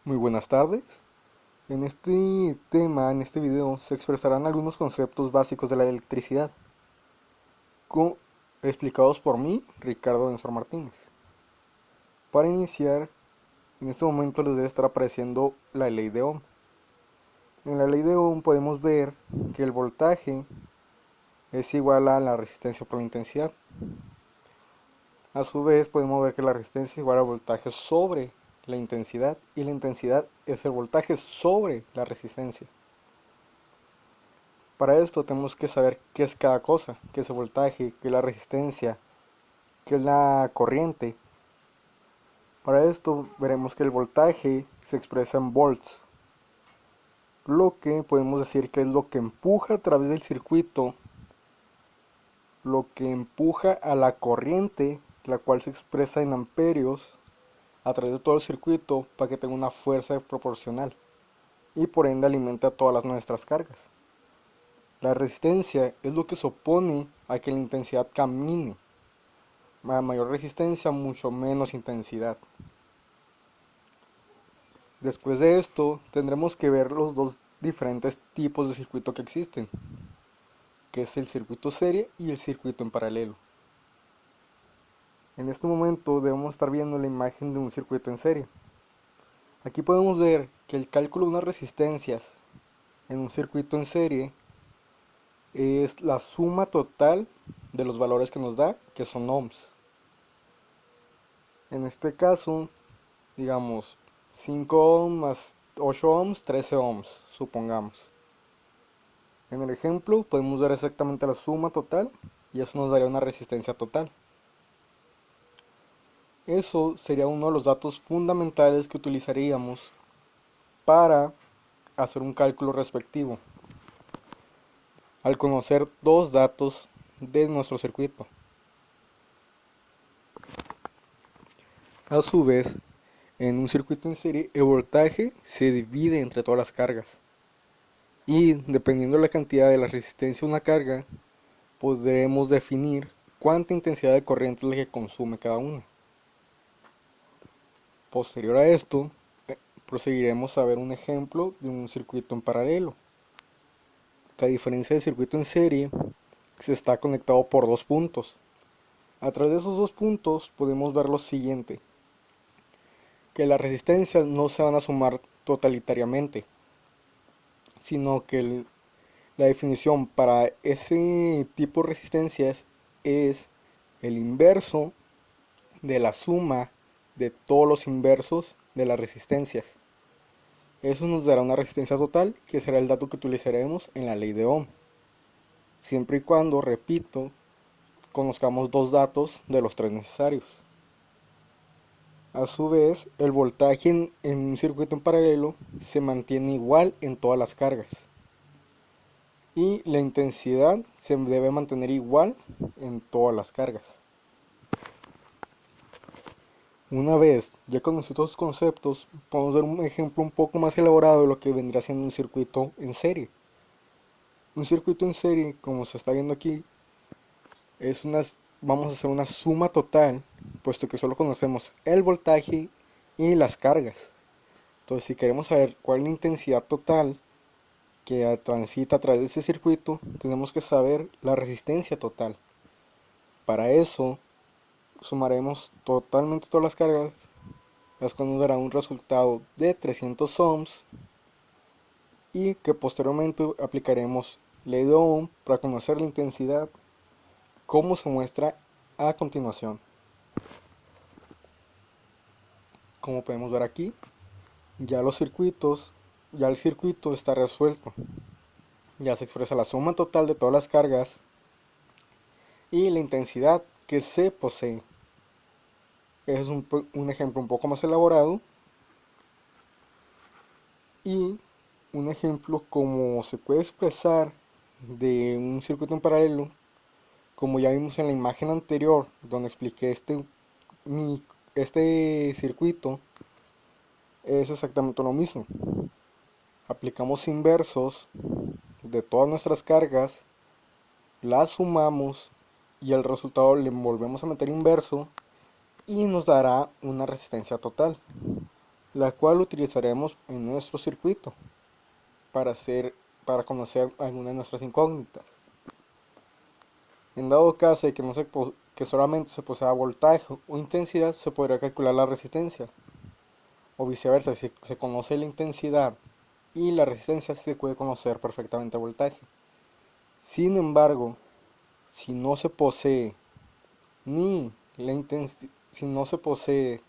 Muy buenas tardes. En este video, se expresarán algunos conceptos básicos de la electricidad, co- explicados por mí, Ricardo Enzor Martínez. Para iniciar, en este momento les debe estar apareciendo la ley de Ohm. En la ley de Ohm podemos ver que el voltaje es igual a la resistencia por la intensidad. A su vez, podemos ver que la resistencia es igual al voltaje sobre la intensidad y la intensidad es el voltaje sobre la resistencia. Para esto tenemos que saber qué es cada cosa, qué es el voltaje, qué es la resistencia, qué es la corriente. Para esto veremos que el voltaje se expresa en volts, lo que podemos decir que es lo que empuja a través del circuito, lo que empuja a la corriente, la cual se expresa en amperios, a través de todo el circuito para que tenga una fuerza proporcional y por ende alimenta todas nuestras cargas. La resistencia es lo que se opone a que la intensidad camine. A mayor resistencia, mucho menos intensidad. Después de esto, tendremos que ver los dos diferentes tipos de circuito que existen, que es el circuito serie y el circuito en paralelo. En este momento debemos estar viendo la imagen de un circuito en serie. Aquí podemos ver que el cálculo de unas resistencias en un circuito en serie es la suma total de los valores que nos da, que son ohms. En este caso, digamos, 5 ohms más 8 ohms, 13 ohms, supongamos. En el ejemplo podemos ver exactamente la suma total y eso nos daría una resistencia total. Eso sería uno de los datos fundamentales que utilizaríamos para hacer un cálculo respectivo, al conocer dos datos de nuestro circuito. A su vez, en un circuito en serie, el voltaje se divide entre todas las cargas. Y dependiendo de la cantidad de la resistencia de una carga, podremos definir cuánta intensidad de corriente es la que consume cada una. Posterior a esto, proseguiremos a ver un ejemplo de un circuito en paralelo, que a diferencia del circuito en serie, se está conectado por dos puntos. A través de esos dos puntos podemos ver lo siguiente, que las resistencias no se van a sumar totalitariamente, sino que la definición para ese tipo de resistencias es el inverso de la suma de todos los inversos de las resistencias. Eso nos dará una resistencia total, que será el dato que utilizaremos en la ley de Ohm. Siempre y cuando, repito, conozcamos dos datos de los tres necesarios. A su vez, el voltaje en un circuito en paralelo se mantiene igual en todas las cargas. Y la intensidad se debe mantener igual en todas las cargas. Una vez ya conocidos estos conceptos, podemos ver un ejemplo un poco más elaborado de lo que vendría siendo un circuito en serie. Un circuito en serie, como se está viendo aquí, vamos a hacer una suma total, puesto que solo conocemos el voltaje y las cargas. Entonces, si queremos saber cuál es la intensidad total que transita a través de ese circuito, tenemos que saber la resistencia total. Para eso, sumaremos totalmente todas las cargas, las cuales nos dará un resultado de 300 ohms y que posteriormente aplicaremos ley de Ohm para conocer la intensidad, como se muestra a continuación. Como podemos ver aquí, ya el circuito está resuelto. Ya se expresa la suma total de todas las cargas y la intensidad que se posee. Ese es un ejemplo un poco más elaborado y un ejemplo como se puede expresar de un circuito en paralelo, como ya vimos en la imagen anterior donde expliqué este circuito, es exactamente lo mismo. Aplicamos inversos de todas nuestras cargas, las sumamos y el resultado le volvemos a meter inverso y nos dará una resistencia total. la cual utilizaremos en nuestro circuito para conocer algunas de nuestras incógnitas. En dado caso de que, que solamente se posea voltaje o intensidad, se podría calcular la resistencia. O viceversa, si se conoce la intensidad y la resistencia, se puede conocer perfectamente el voltaje. Sin embargo, si no se posee ni la intensidad, si no se posee,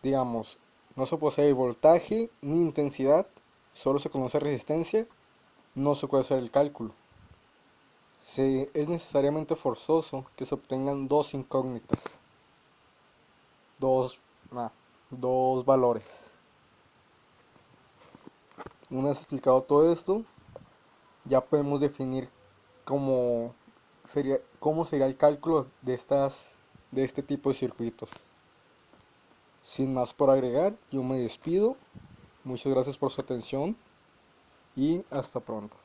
digamos, no se posee el voltaje ni intensidad, solo se conoce resistencia, no se puede hacer el cálculo. Es necesariamente forzoso que se obtengan dos incógnitas, dos, ah, dos valores. Una vez explicado todo esto, ya podemos definir cómo cómo sería el cálculo de este tipo de circuitos. Sin más por agregar, yo me despido. Muchas gracias por su atención y hasta pronto.